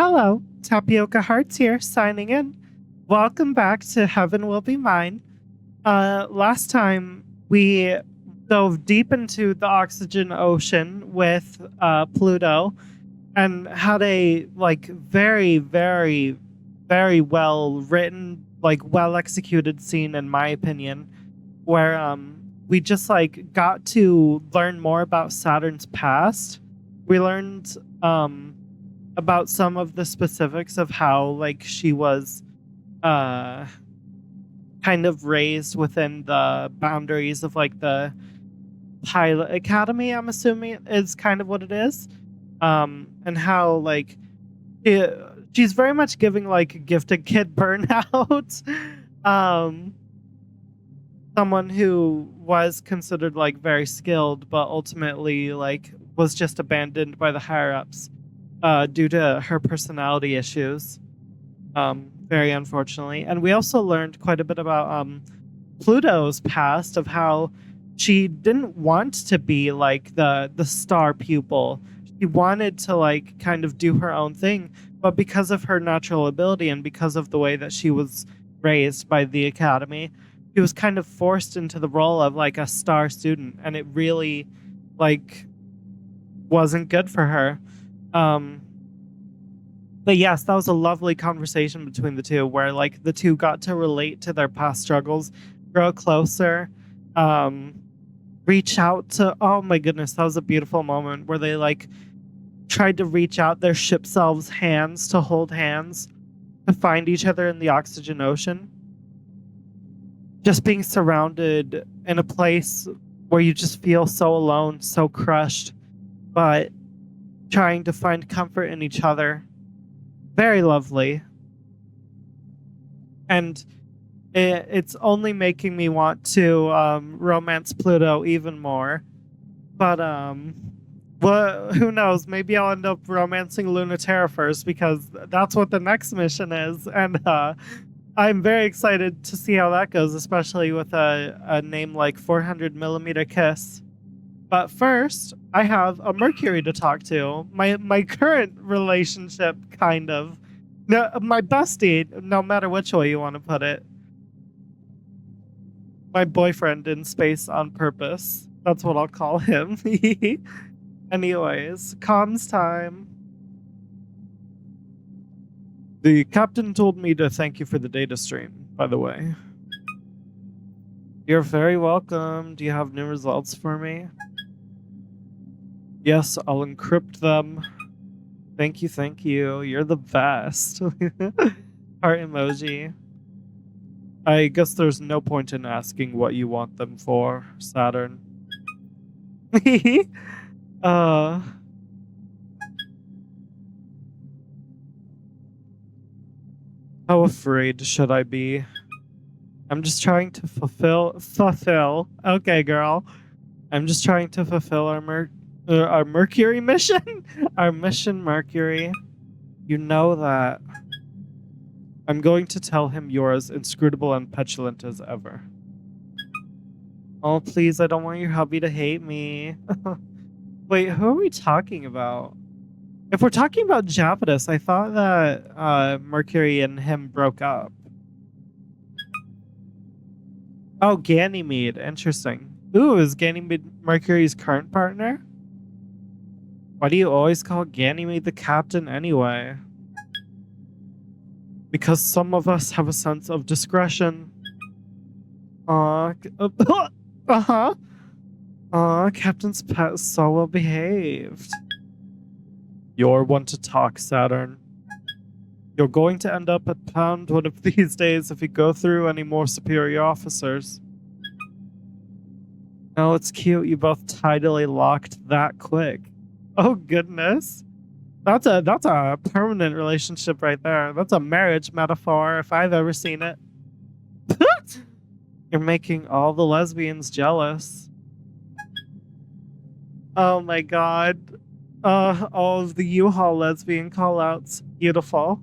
Hello, Tapioca Hearts here, signing in. Welcome back to Heaven Will Be Mine. Last time we dove deep into the oxygen ocean with Pluto and had a very well written, well executed scene, in my opinion, where we just got to learn more about Saturn's past. We learned about some of the specifics of how she was uh kind of raised within the boundaries of the pilot academy, I'm assuming is kind of what it is. And how she's very much giving gifted kid burnout. um Someone who was considered very skilled but ultimately was just abandoned by the higher ups due to her personality issues, very unfortunately. And we also learned quite a bit about Pluto's past, of how she didn't want to be the star pupil. She wanted to kind of do her own thing, but because of her natural ability and because of the way that she was raised by the academy, she was kind of forced into the role of a star student, and it really wasn't good for her. But yes, that was a lovely conversation between the two, where the two got to relate to their past struggles, grow closer, reach out to, oh my goodness, that was a beautiful moment where they tried to reach out their ship selves hands to hold hands to find each other in the oxygen ocean. Just being surrounded in a place where you just feel so alone, so crushed, but trying to find comfort in each other. Very lovely. And it's only making me want to romance Pluto even more. But who knows? Maybe I'll end up romancing Luna-Terra first, because that's what the next mission is. And I'm very excited to see how that goes, especially with a name like 400mm Kiss. But first, I have a Mercury to talk to. My current relationship, kind of. No, my bestie, no matter which way you want to put it. My boyfriend in space on purpose. That's what I'll call him. Anyways, comms time. The captain told me to thank you for the data stream, by the way. You're very welcome. Do you have new results for me? Yes, I'll encrypt them. Thank you, thank you. You're the best. Heart emoji. I guess there's no point in asking what you want them for, Saturn. How afraid should I be? I'm just trying to fulfill. Okay, girl. I'm just trying to fulfill our Mercury mission? Our mission Mercury. You know that. I'm going to tell him you're as inscrutable and petulant as ever. Oh, please, I don't want your hubby to hate me. Wait, who are we talking about? If we're talking about Japanese, I thought that Mercury and him broke up. Oh, Ganymede. Interesting. Ooh, is Ganymede Mercury's current partner? Why do you always call Ganymede the captain anyway? Because some of us have a sense of discretion. Uh-huh. Captain's pet is so well behaved. You're one to talk, Saturn. You're going to end up at Pound one of these days if you go through any more superior officers. Oh, it's cute you both tidily locked that quick. Oh goodness. That's a permanent relationship right there. That's a marriage metaphor if I've ever seen it. You're making all the lesbians jealous. Oh my god. All of the U-Haul lesbian callouts. Beautiful.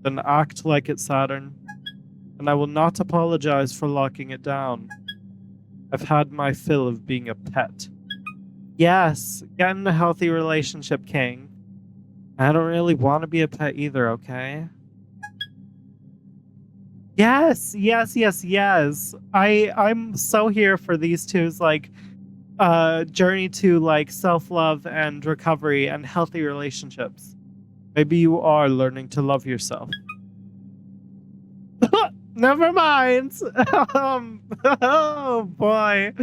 Then act like it, Saturn. And I will not apologize for locking it down. I've had my fill of being a pet. Yes, get in a healthy relationship, King. I don't really want to be a pet either, okay? Yes, yes, yes, yes. I'm so here for these two's like journey to like self-love and recovery and healthy relationships. Maybe you are learning to love yourself. Never mind. Oh boy.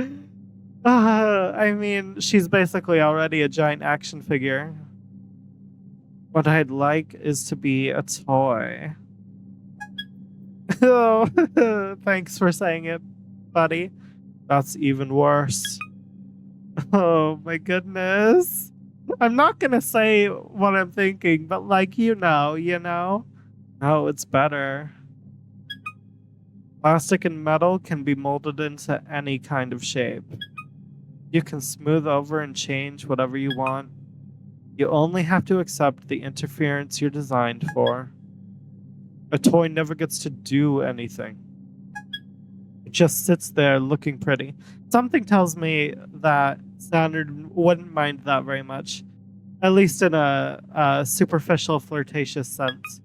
I mean, she's basically already a giant action figure. What I'd like is to be a toy. Oh, thanks for saying it, buddy. That's even worse. Oh my goodness. I'm not gonna say what I'm thinking, but like, you know? No, it's better. Plastic and metal can be molded into any kind of shape. You can smooth over and change whatever you want. You only have to accept the interference you're designed for. A toy never gets to do anything. It just sits there looking pretty. Something tells me that Saturn wouldn't mind that very much, at least in a superficial, flirtatious sense.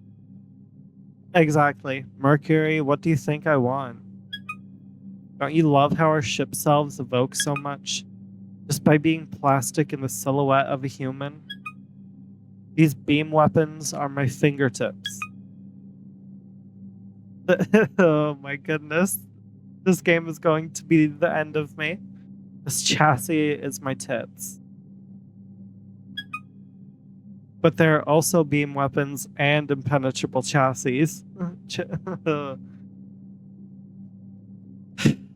Exactly. Mercury, what do you think I want? Don't you love how our ship selves evoke so much? Just by being plastic in the silhouette of a human? These beam weapons are my fingertips. Oh my goodness. This game is going to be the end of me. This chassis is my tits. But there are also beam weapons and impenetrable chassis.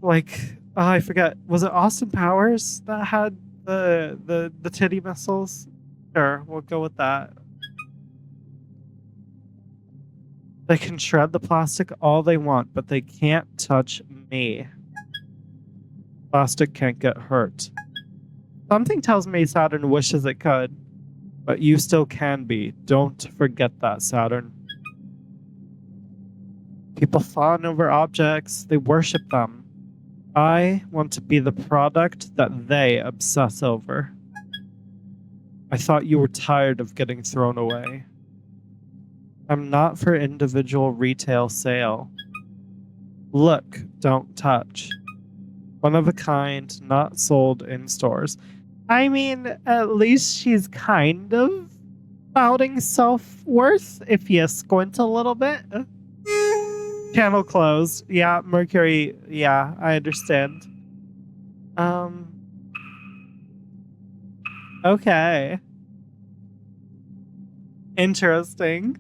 Like, oh, I forget. Was it Austin Powers that had the titty missiles? Sure, we'll go with that. They can shred the plastic all they want, but they can't touch me. Plastic can't get hurt. Something tells me Saturn wishes it could, but you still can be. Don't forget that, Saturn. People fawn over objects, they worship them. I want to be the product that they obsess over. I thought you were tired of getting thrown away. I'm not for individual retail sale. Look, don't touch. One of a kind, not sold in stores. I mean, at least she's kind of doubting self-worth if you squint a little bit. Channel closed. Yeah, Mercury. Yeah, I understand. Okay. Interesting.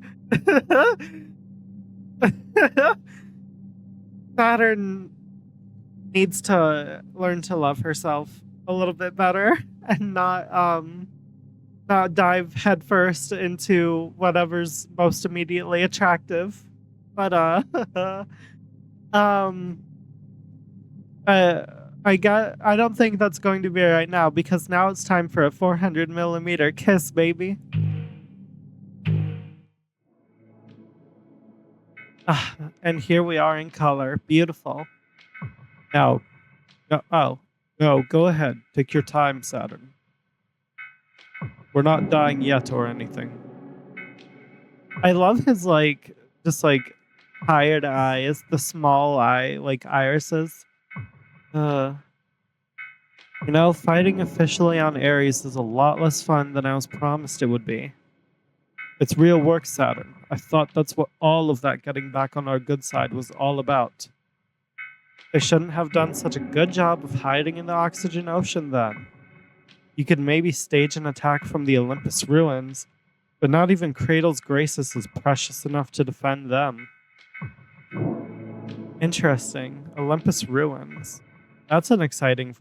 Saturn needs to learn to love herself a little bit better and not dive headfirst into whatever's most immediately attractive. But um I don't think that's going to be right now because now it's time for a 400mm kiss, baby. Ah, and here we are in color. Beautiful. Now, no, oh, no, go ahead. Take your time, Saturn. We're not dying yet or anything. I love his, like, just like tired eyes, the small eye, like irises. Uh, fighting officially on Ares is a lot less fun than I was promised it would be. It's real work, Saturn. I thought that's what all of that getting back on our good side was all about. They shouldn't have done such a good job of hiding in the oxygen ocean then. You could maybe stage an attack from the Olympus ruins, but not even Cradle's Graces is precious enough to defend them. Interesting. Olympus ruins. That's an exciting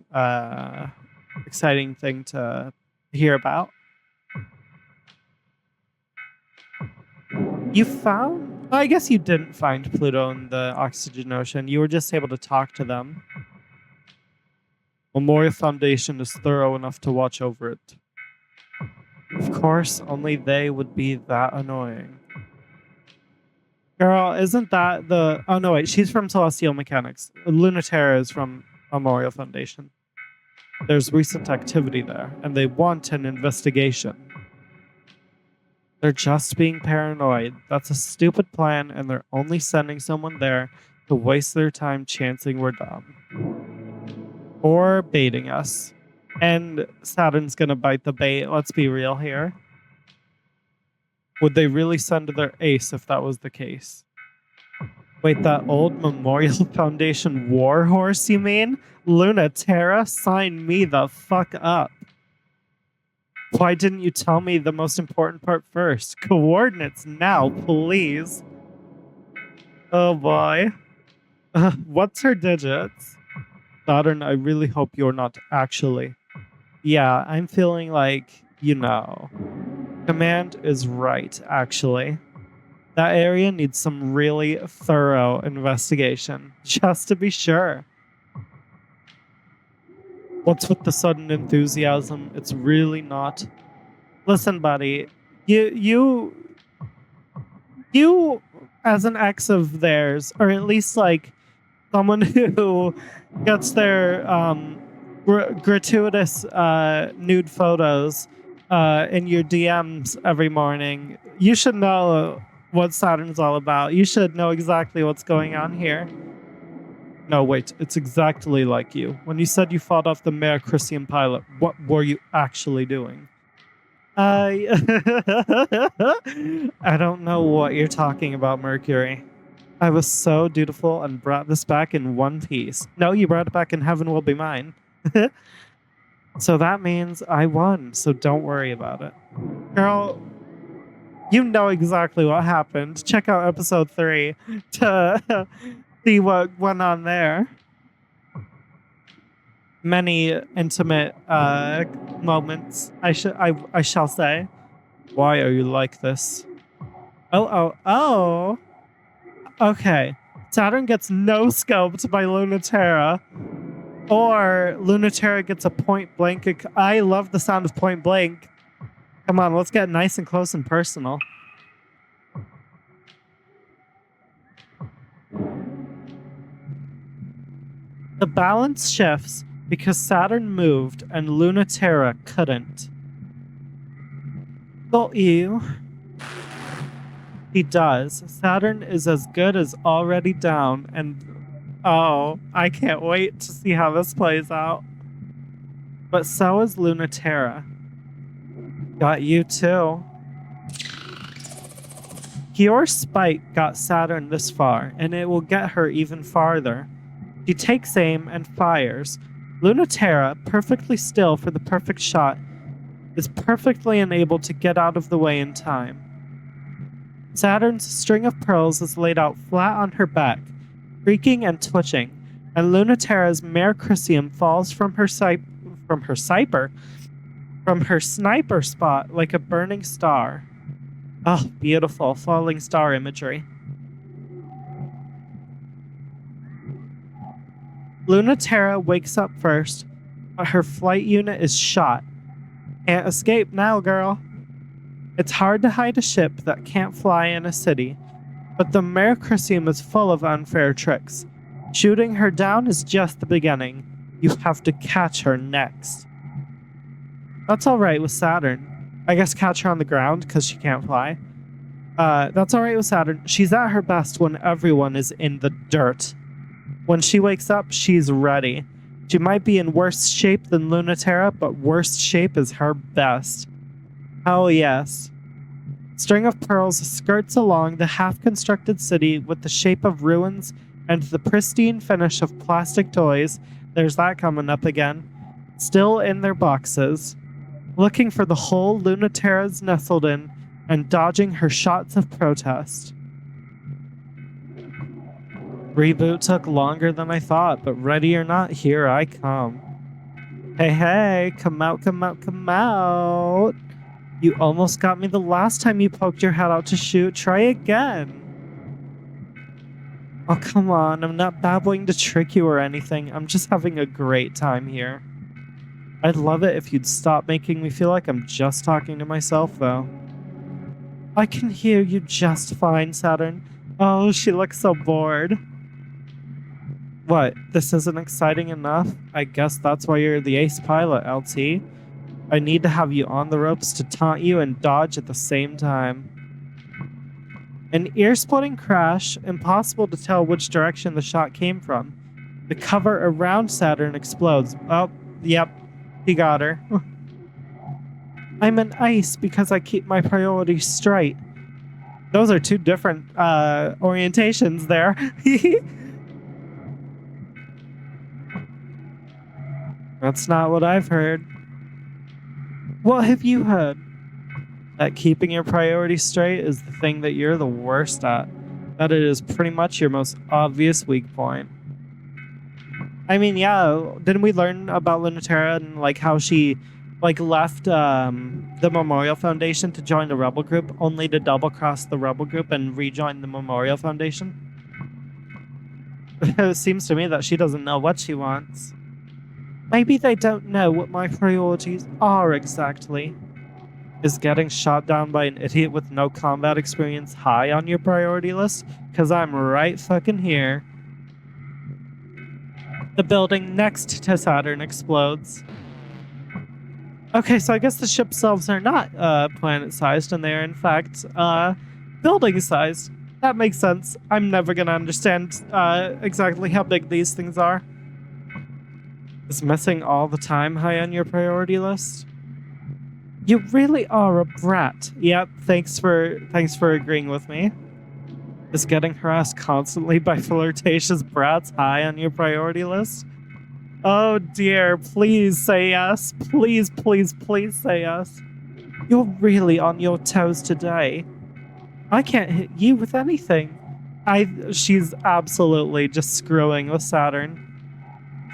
thing to hear about. You found? I guess you didn't find Pluto in the oxygen ocean. You were just able to talk to them. Memorial Foundation is thorough enough to watch over it. Of course, only they would be that annoying. Girl, isn't that the... Oh, no, wait. She's from Celestial Mechanics. Luna-Terra is from Memorial Foundation. There's recent activity there, and they want an investigation. They're just being paranoid. That's a stupid plan, and they're only sending someone there to waste their time chancing we're dumb. Or baiting us. And Saturn's gonna bite the bait, let's be real here. Would they really send their ace if that was the case? Wait, that old Memorial Foundation warhorse, you mean? Luna-Terra? Sign me the fuck up. Why didn't you tell me the most important part first? Coordinates now, please. Oh boy. What's her digits? Saturn, I really hope you're not actually. Yeah, I'm feeling like, Command is right, actually. That area needs some really thorough investigation, just to be sure. What's with the sudden enthusiasm? It's really not. Listen, buddy, you as an ex of theirs, or at least like someone who gets their gratuitous nude photos in your DMs every morning, you should know what Saturn's all about. You should know exactly what's going on here. No, wait, it's exactly like you. When you said you fought off the Mare Christian pilot, what were you actually doing? I don't know what you're talking about, Mercury. I was so dutiful and brought this back in one piece. No, you brought it back in Heaven Will Be Mine. So that means I won, so don't worry about it. Girl, you know exactly what happened. Check out episode 3 to see what went on there. Many intimate moments, I shall say. Why are you like this? Oh. Okay. Saturn gets no scoped by Luna-Terra. Or Luna-Terra gets a point blank. I love the sound of point blank. Come on, let's get nice and close and personal. The balance shifts because Saturn moved and Luna-Terra couldn't. Got you. He does. Saturn is as good as already down, and oh, I can't wait to see how this plays out. But so is Luna-Terra. Got you too. Pure spite got Saturn this far, and it will get her even farther. She takes aim and fires. Luna-Terra, perfectly still for the perfect shot, is perfectly unable to get out of the way in time. Saturn's string of pearls is laid out flat on her back, creaking and twitching, and Luna-Terra's Mare Christian falls from her sniper spot like a burning star. Oh, beautiful falling star imagery. Luna-Terra wakes up first, but her flight unit is shot. Can't escape now, girl. It's hard to hide a ship that can't fly in a city, but the Mare Christian is full of unfair tricks. Shooting her down is just the beginning. You have to catch her next. That's alright with Saturn. I guess catch her on the ground because she can't fly. That's alright with Saturn. She's at her best when everyone is in the dirt. When she wakes up, she's ready. She might be in worse shape than Luna-Terra, but worst shape is her best. Hell yes. String of Pearls skirts along the half-constructed city with the shape of ruins and the pristine finish of plastic toys. There's that coming up again. Still in their boxes. Looking for the hole Luna-Terra's nestled in and dodging her shots of protest. Reboot took longer than I thought, but ready or not, here I come. Hey, come out. You almost got me the last time you poked your head out to shoot. Try again. Oh, come on. I'm not babbling to trick you or anything. I'm just having a great time here. I'd love it if you'd stop making me feel like I'm just talking to myself, though. I can hear you just fine, Saturn. Oh, she looks so bored. What? This isn't exciting enough? I guess that's why you're the ace pilot, LT. I need to have you on the ropes to taunt you and dodge at the same time. An ear-splitting crash, impossible to tell which direction the shot came from. The cover around Saturn explodes. Oh, yep, he got her. I'm an ice because I keep my priorities straight. Those are two different orientations there. That's not what I've heard. What have you heard? That keeping your priorities straight is the thing that you're the worst at. That it is pretty much your most obvious weak point. I mean, yeah, didn't we learn about Luna-Terra and like how she like left the Memorial Foundation to join the rebel group, only to double cross the rebel group and rejoin the Memorial Foundation? It seems to me that she doesn't know what she wants. Maybe they don't know what my priorities are exactly. Is getting shot down by an idiot with no combat experience high on your priority list? Because I'm right fucking here. The building next to Saturn explodes. Okay, so I guess the ship selves are not planet-sized, and they're in fact building-sized. That makes sense. I'm never gonna understand exactly how big these things are. Is missing all the time high on your priority list? You really are a brat. Yep, thanks for agreeing with me. Is getting harassed constantly by flirtatious brats high on your priority list? Oh dear, please say yes. Please, please, please say yes. You're really on your toes today. I can't hit you with anything. She's absolutely just screwing with Saturn.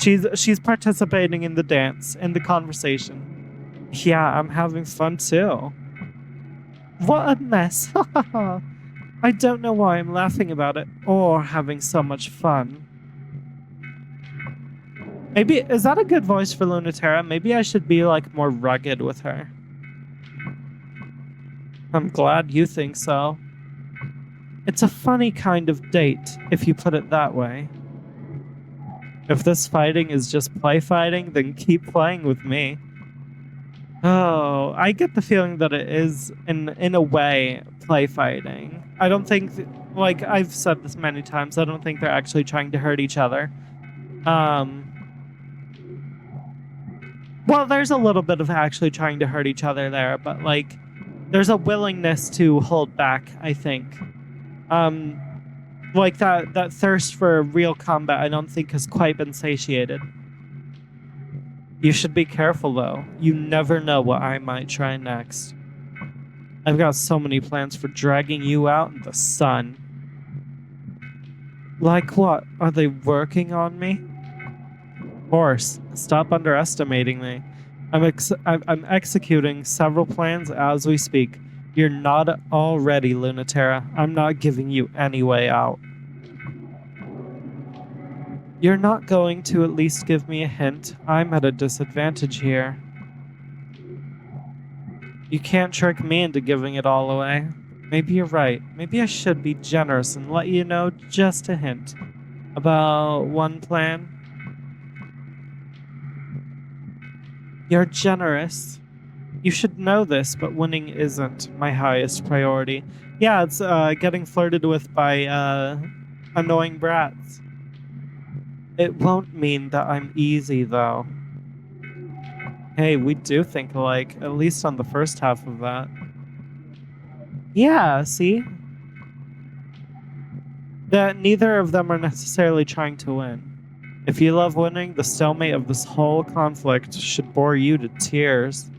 She's participating in the dance, in the conversation. Yeah, I'm having fun too. What a mess. I don't know why I'm laughing about it or having so much fun. Maybe, is that a good voice for Luna-Terra? Maybe I should be like more rugged with her. I'm glad you think so. It's a funny kind of date, if you put it that way. If this fighting is just play fighting, then keep playing with me. Oh, I get the feeling that it is, in a way, play fighting. I don't think, like I've said this many times, I don't think they're actually trying to hurt each other. Well, there's a little bit of actually trying to hurt each other there, but like, there's a willingness to hold back, I think. Like that thirst for real combat, I don't think has quite been satiated. You should be careful, though. You never know what I might try next. I've got so many plans for dragging you out in the sun. Like what? Are they working on me? Horse, stop underestimating me. I'm executing several plans as we speak. You're not already, Luna-Terra. I'm not giving you any way out. You're not going to at least give me a hint. I'm at a disadvantage here. You can't trick me into giving it all away. Maybe you're right. Maybe I should be generous and let you know just a hint about one plan. You're generous. You should know this, but winning isn't my highest priority. Yeah, it's getting flirted with by annoying brats. It won't mean that I'm easy, though. Hey, we do think alike, at least on the first half of that. Yeah, see? That neither of them are necessarily trying to win. If you love winning, the stalemate of this whole conflict should bore you to tears.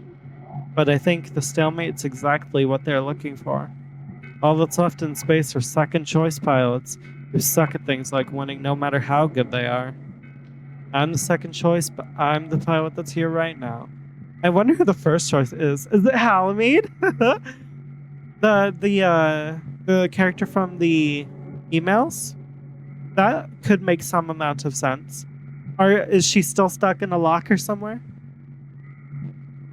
But I think the stalemate's exactly what they're looking for. All that's left in space are second-choice pilots who suck at things like winning no matter how good they are. I'm the second choice, but I'm the pilot that's here right now. I wonder who the first choice is. Is it Halamede? the character from the emails? That could make some amount of sense. Or is she still stuck in a locker somewhere?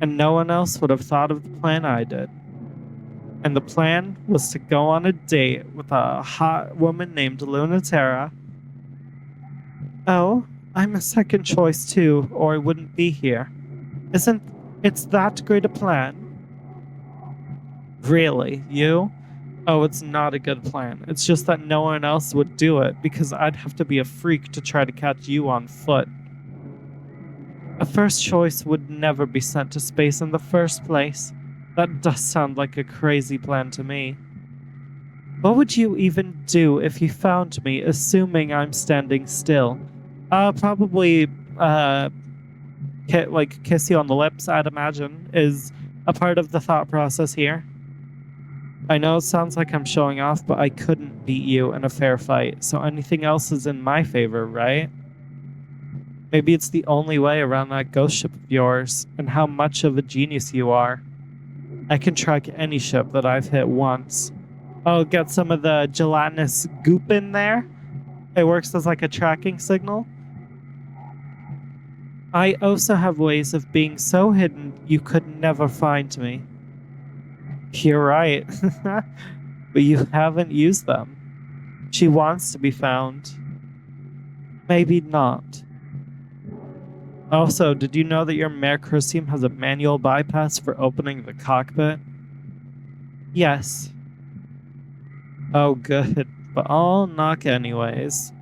And no one else would have thought of the plan I did. And the plan was to go on a date with a hot woman named Luna-Terra. Oh, I'm a second choice too, or I wouldn't be here. Isn't It's that great a plan. Really? You? Oh, it's not a good plan. It's just that no one else would do it because I'd have to be a freak to try to catch you on foot. A first choice would never be sent to space in the first place. That does sound like a crazy plan to me. What would you even do if you found me, assuming I'm standing still? Probably, kiss you on the lips, I'd imagine, is a part of the thought process here. I know it sounds like I'm showing off, but I couldn't beat you in a fair fight, so anything else is in my favor, right? Maybe it's the only way around that ghost ship of yours, and how much of a genius you are. I can track any ship that I've hit once. Oh, get some of the gelatinous goop in there. It works as like a tracking signal. I also have ways of being so hidden you could never find me. You're right. But you haven't used them. She wants to be found. Maybe not. Also, did you know that your Mercurium has a manual bypass for opening the cockpit? Yes. Oh, good. But I'll knock anyways.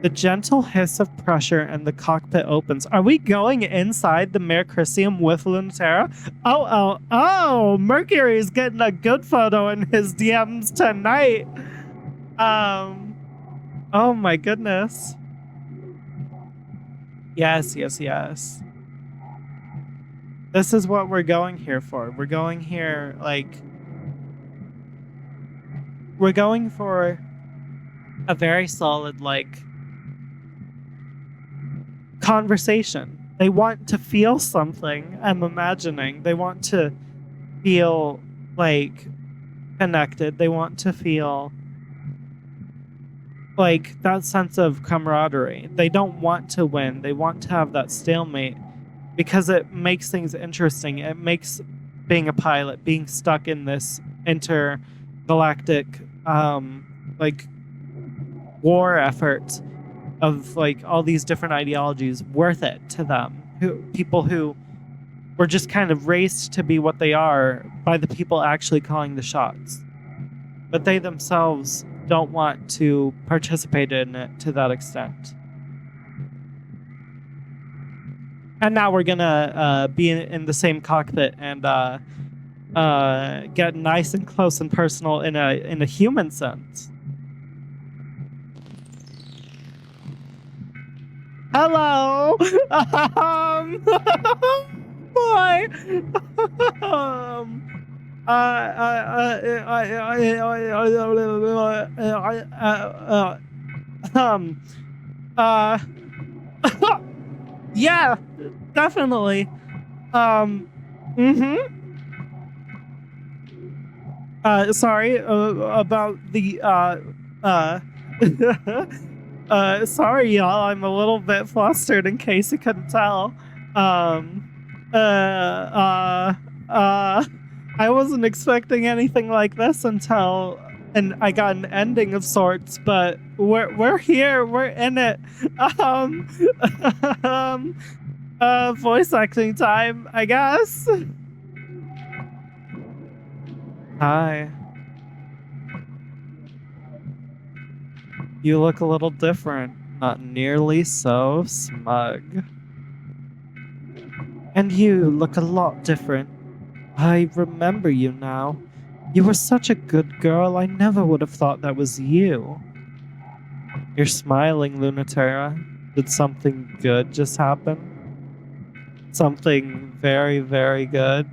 The gentle hiss of pressure and the cockpit opens. Are we going inside the Mercurium with Luna-Terra? Oh, Mercury's getting a good photo in his DMs tonight. Oh my goodness. Yes. This is what we're going here for. We're going here, we're going for a very solid, conversation. They want to feel something, I'm imagining. They want to feel, connected. They want to feel, that sense of camaraderie. They don't want to win. They want to have that stalemate because it makes things interesting. It makes being a pilot, being stuck in this intergalactic, war effort of all these different ideologies worth it to them. People who were just kind of raised to be what they are by the people actually calling the shots. But they themselves don't want to participate in it to that extent. And now we're gonna be in the same cockpit and get nice and close and personal in a human sense. Hello. Boy. Yeah, definitely. Sorry about the sorry y'all, I'm a little bit flustered in case you couldn't tell. I wasn't expecting anything like this until I got an ending of sorts, but we're here, we're in it. Voice acting time, I guess. Hi. You look a little different, not nearly so smug. And you look a lot different. I remember you now. You were such a good girl, I never would have thought that was you. You're smiling, Luna-Terra. Did something good just happen? Something very, very good?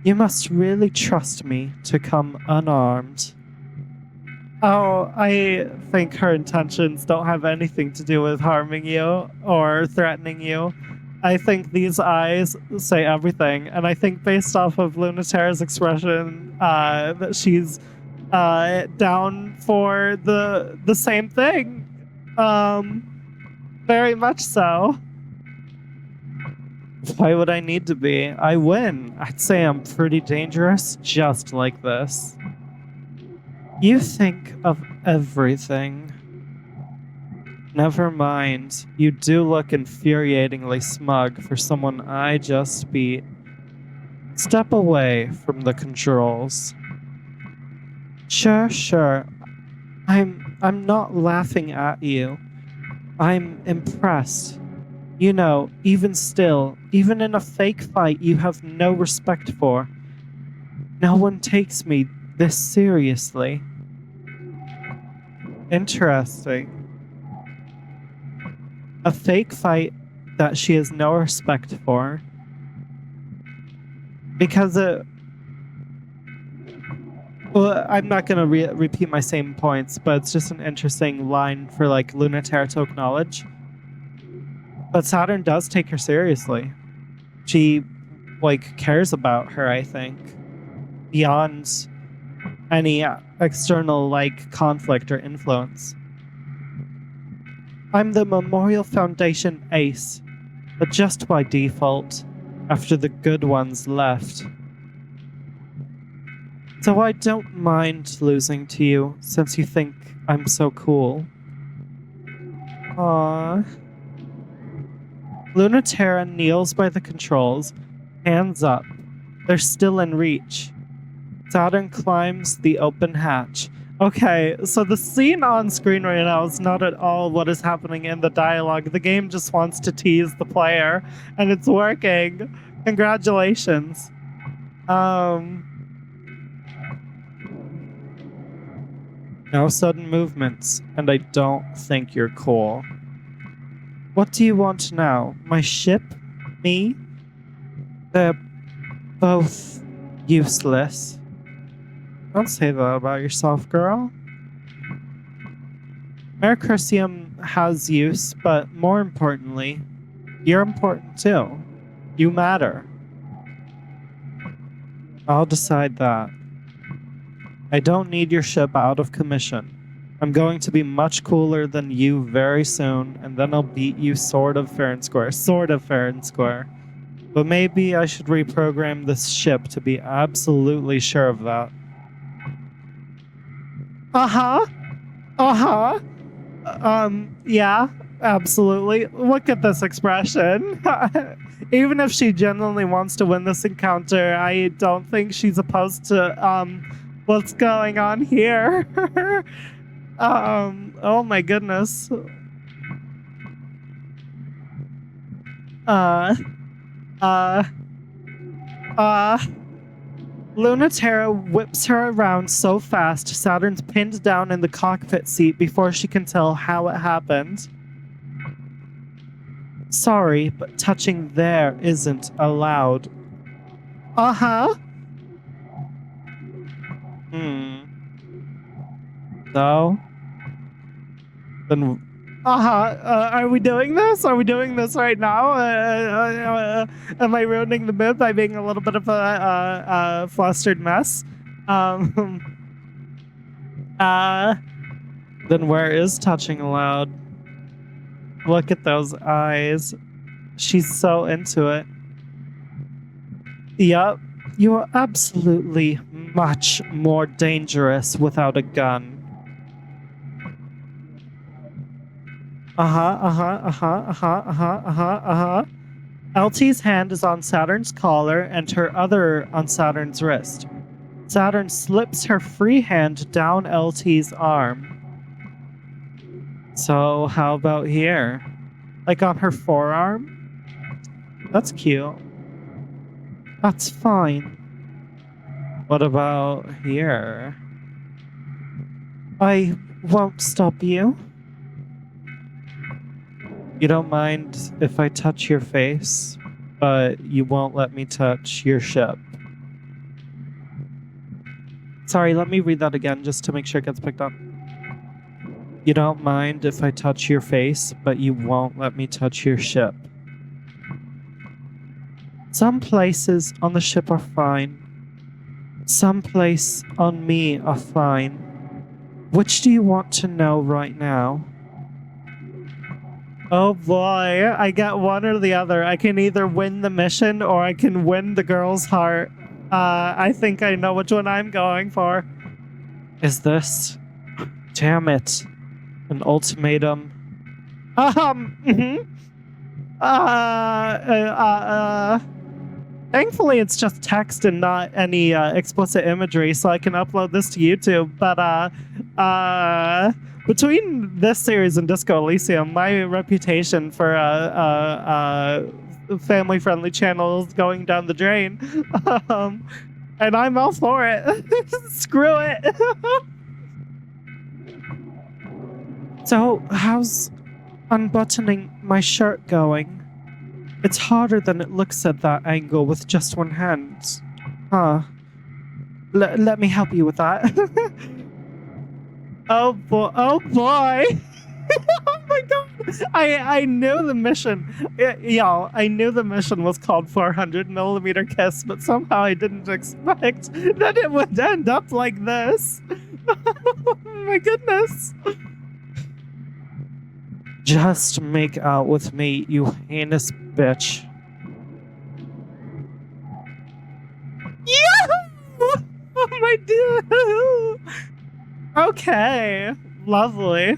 You must really trust me to come unarmed. Oh, I think her intentions don't have anything to do with harming you or threatening you. I think these eyes say everything, and I think based off of Luna-Terra's expression, that she's down for the same thing. Very much so. Why would I need to be? I win. I'd say I'm pretty dangerous just like this. You think of everything. Never mind. You do look infuriatingly smug for someone I just beat. Step away from the controls. Sure. I'm not laughing at you. I'm impressed. You know, even still, even in a fake fight you have no respect for. No one takes me this seriously. Interesting. A fake fight that she has no respect for. Because well, I'm not going to repeat my same points, but it's just an interesting line for like Luna-Terra to acknowledge. But Saturn does take her seriously. She like cares about her, I think, beyond any external like conflict or influence. I'm the Memorial Foundation ace, but just by default, after the good ones left. So I don't mind losing to you, since you think I'm so cool. Aww. Luna-Terra kneels by the controls, hands up. They're still in reach. Saturn climbs the open hatch. Okay, so the scene on screen right now is not at all what is happening in the dialogue. The game just wants to tease the player, and it's working. Congratulations. No sudden movements, and I don't think you're cool. What do you want now? My ship? Me? They're both useless. Don't say that about yourself, girl. Mercursium has use, but more importantly, you're important too. You matter. I'll decide that. I don't need your ship out of commission. I'm going to be much cooler than you very soon, and then I'll beat you sort of fair and square. Sort of fair and square. But maybe I should reprogram this ship to be absolutely sure of that. Yeah, absolutely. Look at this expression. Even if she genuinely wants to win this encounter, I don't think she's opposed to, what's going on here. Oh my goodness. Luna-Terra whips her around so fast, Saturn's pinned down in the cockpit seat before she can tell how it happened. Sorry, but touching there isn't allowed. So? Then... are we doing this? Are we doing this right now? Am I ruining the mood by being a little bit of a flustered mess? Then where is touching allowed? Look at those eyes. She's so into it. Yup, you are absolutely much more dangerous without a gun. LT's hand is on Saturn's collar and her other on Saturn's wrist. Saturn slips her free hand down LT's arm. So how about here? Like on her forearm? That's cute. That's fine. What about here? I won't stop you. You don't mind if I touch your face, but you won't let me touch your ship. Sorry, let me read that again just to make sure it gets picked up. You don't mind if I touch your face, but you won't let me touch your ship. Some places on the ship are fine. Some places on me are fine. Which do you want to know right now? Oh boy, I get one or the other. I can either win the mission or I can win the girl's heart. I think I know which one I'm going for. Is this... Damn it. An ultimatum. Mhm. Thankfully, it's just text and not any explicit imagery, so I can upload this to YouTube. But between this series and Disco Elysium, my reputation for family-friendly channels going down the drain. um, and I'm all for it. Screw it. So, how's unbuttoning my shirt going? It's harder than it looks at that angle with just one hand. Huh. Let me help you with that. Oh boy. Oh boy. Oh my god. I knew the mission. Y'all, I knew the mission was called 400mm kiss, but somehow I didn't expect that it would end up like this. Oh my goodness. Just make out with me, you heinous bitch. Yeah! Oh my god! Okay, lovely.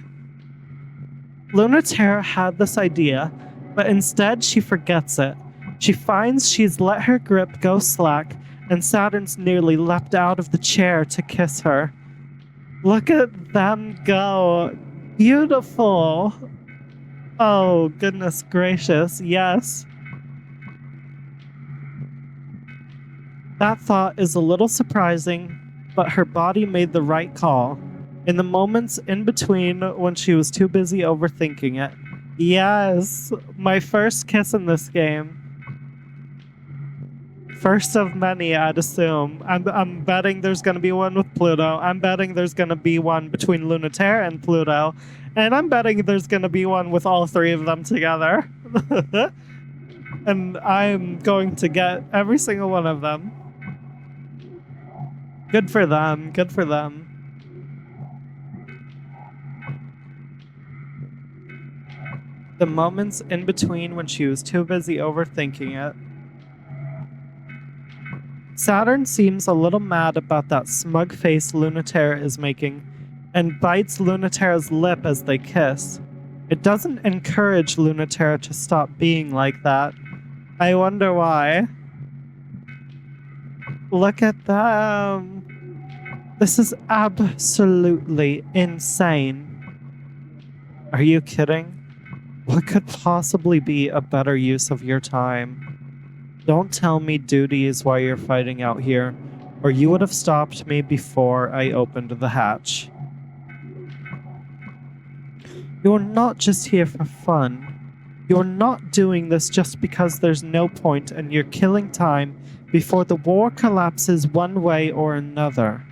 Luna-Terra had this idea, but instead she forgets it. She finds she's let her grip go slack, and Saturn's nearly leapt out of the chair to kiss her. Look at them go. Beautiful. Oh, goodness gracious, yes. That thought is a little surprising, but her body made the right call. In the moments in between when she was too busy overthinking it. Yes, my first kiss in this game. First of many, I'd assume. I'm betting there's going to be one with Pluto. I'm betting there's going to be one between Luna-Terra and Pluto. And I'm betting there's going to be one with all three of them together. And I'm going to get every single one of them. Good for them. Good for them. The moments in between when she was too busy overthinking it. Saturn seems a little mad about that smug face Luna-Terra is making, and bites Luna-Terra's lip as they kiss. It doesn't encourage Luna-Terra to stop being like that. I wonder why. Look at them. This is absolutely insane. Are you kidding? What could possibly be a better use of your time? Don't tell me duty is why you're fighting out here, or you would have stopped me before I opened the hatch. You're not just here for fun. You're not doing this just because there's no point and you're killing time before the war collapses one way or another.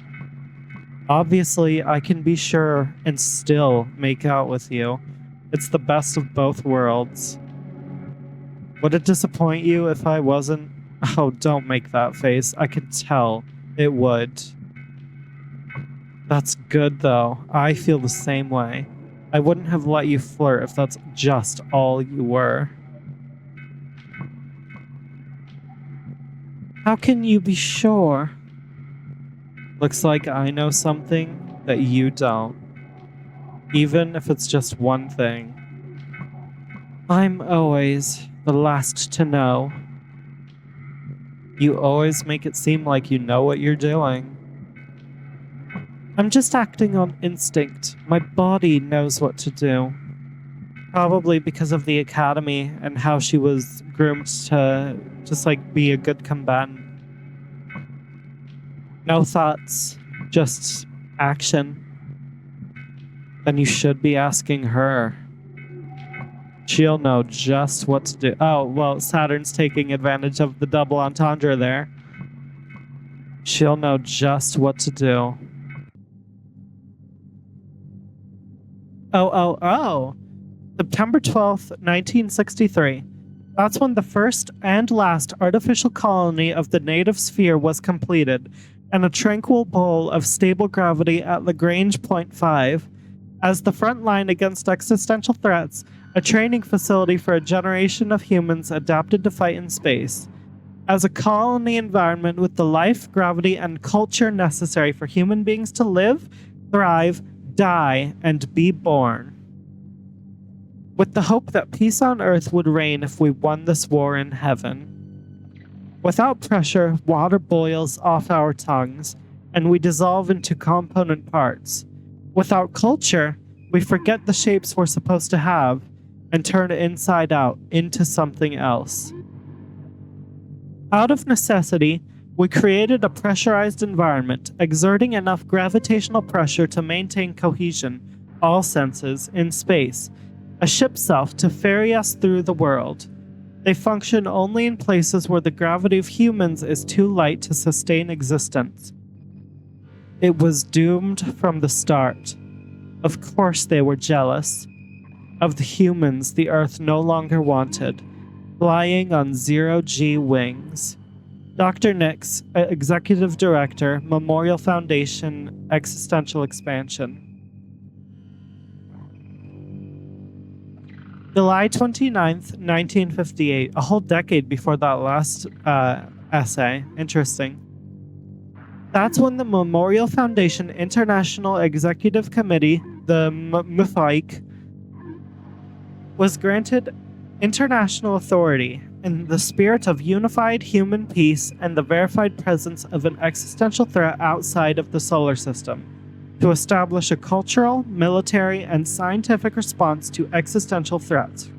Obviously, I can be sure and still make out with you. It's the best of both worlds. Would it disappoint you if I wasn't? Oh, don't make that face. I can tell it would. That's good, though. I feel the same way. I wouldn't have let you flirt if that's just all you were. How can you be sure? Looks like I know something that you don't. Even if it's just one thing. I'm always the last to know. You always make it seem like you know what you're doing. I'm just acting on instinct. My body knows what to do. Probably because of the academy and how she was groomed to just like be a good combatant. No thoughts, just action. Then you should be asking her. She'll know just what to do. Oh, well, Saturn's taking advantage of the double entendre there. She'll know just what to do. Oh. September 12th, 1963. That's when the first and last artificial colony of the native sphere was completed, and a tranquil bowl of stable gravity at Lagrange Point 5. As the front line against existential threats, a training facility for a generation of humans adapted to fight in space. As a colony environment with the life, gravity, and culture necessary for human beings to live, thrive, die, and be born. with the hope that peace on earth would reign if we won this war in heaven. Without pressure, water boils off our tongues, and we dissolve into component parts. Without culture, we forget the shapes we're supposed to have and turn inside out into something else. Out of necessity, we created a pressurized environment, exerting enough gravitational pressure to maintain cohesion, all senses, in space, a ship self to ferry us through the world. They function only in places where the gravity of humans is too light to sustain existence. It was doomed from the start. Of course they were jealous of the humans the Earth no longer wanted, flying on zero-G wings. Dr. Nix, Executive Director, Memorial Foundation, Existential Expansion. July 29th, 1958, a whole decade before that last essay. Interesting. That's when the Memorial Foundation International Executive Committee, the MFIC, was granted international authority in the spirit of unified human peace and the verified presence of an existential threat outside of the solar system, to establish a cultural, military, and scientific response to existential threats.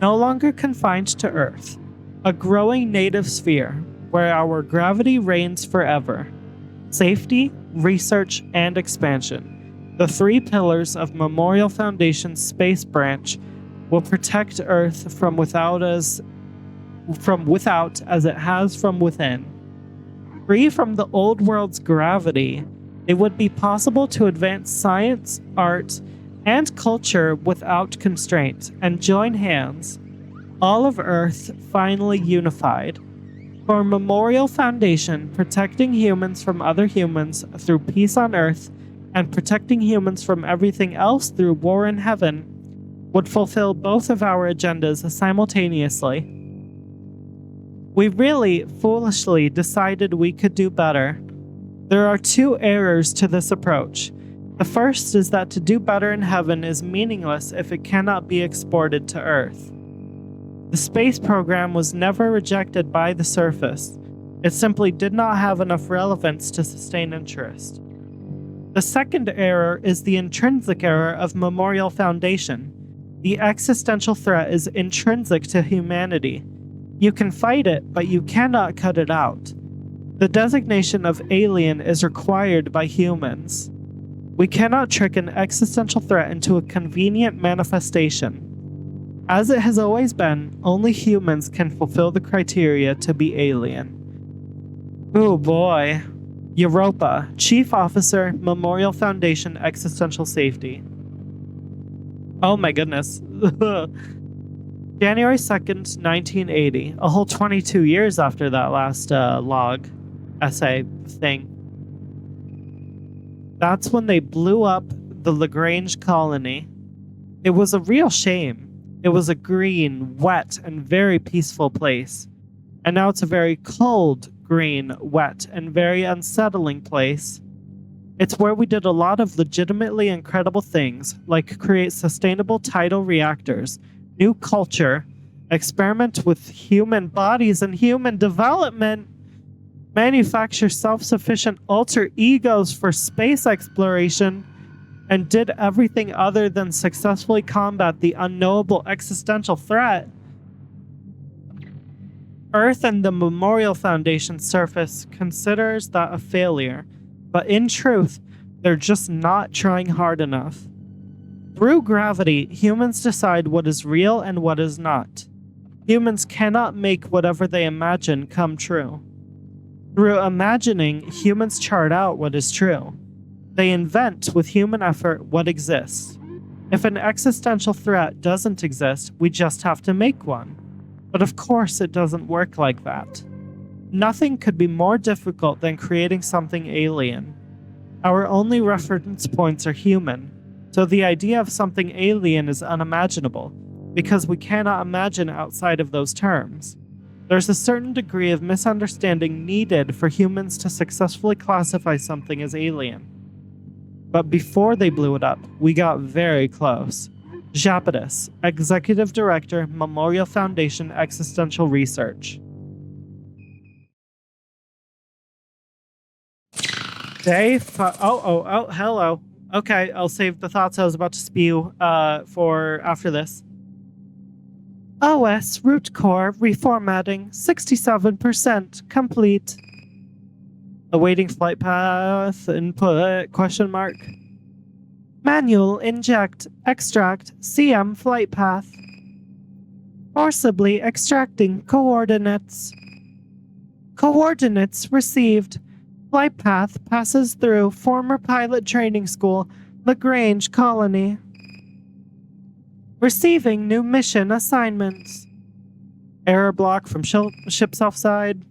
No longer confined to Earth, a growing native sphere where our gravity reigns forever. Safety, research, and expansion, the three pillars of Memorial Foundation's space branch, will protect Earth from without as it has from within. Free from the old world's gravity, it would be possible to advance science, art, and culture without constraint, and join hands, all of Earth finally unified. For Memorial Foundation, protecting humans from other humans through peace on Earth, and protecting humans from everything else through war in heaven, would fulfill both of our agendas simultaneously. We really, foolishly decided we could do better. There are two errors to this approach. The first is that to do better in heaven is meaningless if it cannot be exported to Earth. The space program was never rejected by the surface. It simply did not have enough relevance to sustain interest. The second error is the intrinsic error of Memorial Foundation. The existential threat is intrinsic to humanity. You can fight it, but you cannot cut it out. The designation of alien is required by humans. We cannot trick an existential threat into a convenient manifestation. As it has always been, only humans can fulfill the criteria to be alien. Oh boy. Europa, Chief Officer, Memorial Foundation Existential Safety. Oh my goodness. January 2nd, 1980, a whole 22 years after that last log essay thing. That's when they blew up the Lagrange colony. It was a real shame. It was a green, wet, and very peaceful place. And now it's a very cold, green, wet, and very unsettling place. It's where we did a lot of legitimately incredible things, like create sustainable tidal reactors, new culture, experiment with human bodies and human development, manufacture self-sufficient alter egos for space exploration, and did everything other than successfully combat the unknowable existential threat. Earth and the Memorial Foundation surface considers that a failure, but in truth, they're just not trying hard enough. Through gravity, humans decide what is real and what is not. Humans cannot make whatever they imagine come true. Through imagining, humans chart out what is true. They invent with human effort what exists. If an existential threat doesn't exist, we just have to make one. But of course it doesn't work like that. Nothing could be more difficult than creating something alien. Our only reference points are human, so the idea of something alien is unimaginable, because we cannot imagine outside of those terms. There's a certain degree of misunderstanding needed for humans to successfully classify something as alien. But before they blew it up, we got very close. Japadis, Executive Director, Memorial Foundation Existential Research. Hello. Okay, I'll save the thoughts I was about to spew for after this. OS root core reformatting 67% complete. Awaiting flight path input question mark. Manual inject extract CM flight path. Forcibly extracting coordinates. Coordinates received. Flight path passes through former pilot training school, Lagrange Colony. Receiving new mission assignments. Error block from ship's offside.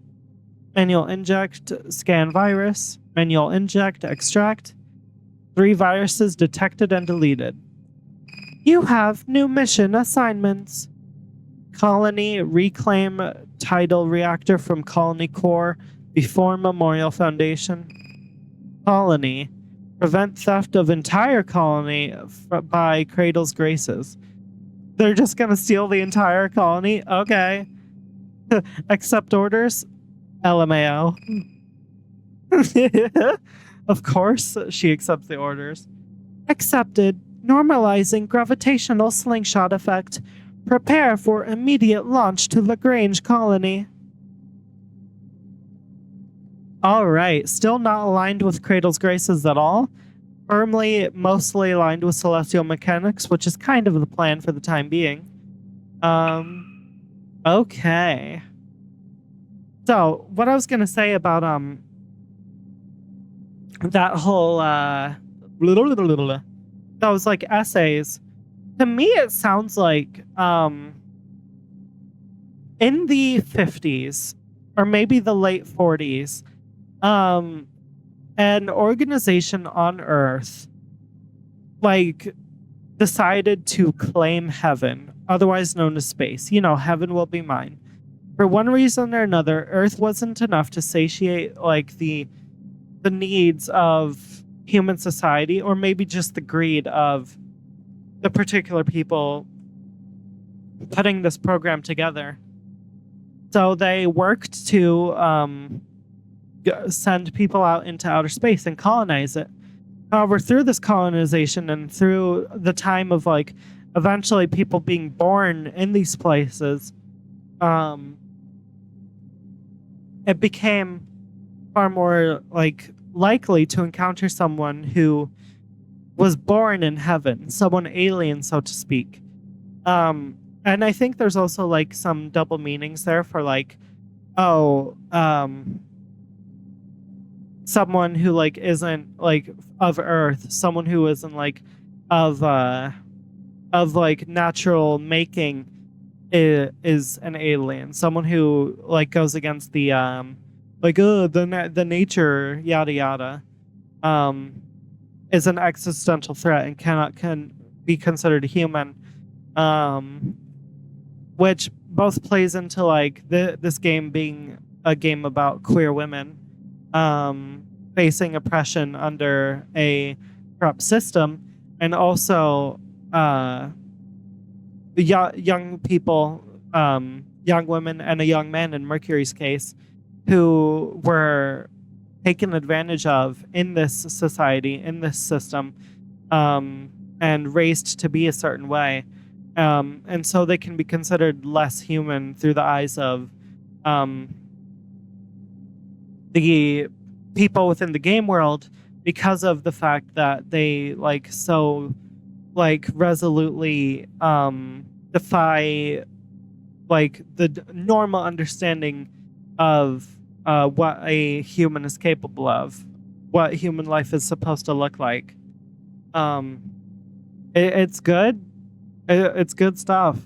Manual inject, scan virus. Manual inject, extract. 3 viruses detected and deleted. You have new mission assignments. Colony reclaim tidal reactor from Colony Core before Memorial Foundation. Colony prevent theft of entire colony by Cradle's graces. They're just gonna steal the entire colony? Okay. Accept orders? LMAO. Of course, she accepts the orders. Accepted. Normalizing gravitational slingshot effect. Prepare for immediate launch to Lagrange Colony. Alright, still not aligned with Cradle's graces at all. Firmly, mostly aligned with celestial mechanics, which is kind of the plan for the time being. Okay. So, what I was gonna say about, that whole, those, like, essays, to me it sounds like, in the 50s, or maybe the late 40s, an organization on Earth, like, decided to claim heaven, otherwise known as space. You know, heaven will be mine. For one reason or another, Earth wasn't enough to satiate, like, the needs of human society, or maybe just the greed of the particular people putting this program together. So they worked to send people out into outer space and colonize it. However, through this colonization and through the time of, like, eventually people being born in these places, it became far more, like, likely to encounter someone who was born in heaven, someone alien, so to speak. And I think there's also, like, some double meanings there for, like, someone who, like, isn't, like, of Earth, someone who isn't, like, of like, natural making is an alien. Someone who, like, goes against the the nature, yada yada, is an existential threat and can be considered a human. Which both plays into, like, this game being a game about queer women facing oppression under a corrupt system, and also young people, young women and a young man in Mercury's case, who were taken advantage of in this society, in this system, and raised to be a certain way. And so they can be considered less human through the eyes of the people within the game world, because of the fact that they, like, so, like, resolutely defy, like, the normal understanding of what a human is capable of, what human life is supposed to look like. It's good. It's good stuff.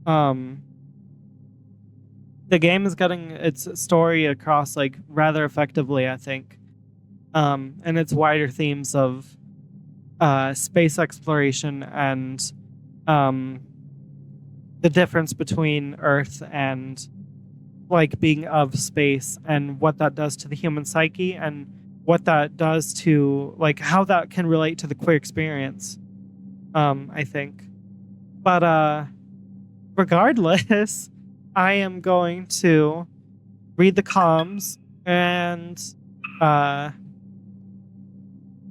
The game is getting its story across, like, rather effectively, I think. And its wider themes of space exploration and the difference between Earth and, like, being of space, and what that does to the human psyche, and what that does to, like, how that can relate to the queer experience. I think. But regardless, I am going to read the comms and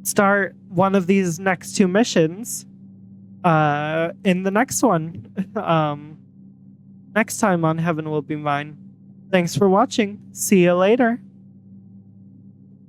start one of these next two missions in the next one. Next time on Heaven Will Be Mine. Thanks for watching. See you later.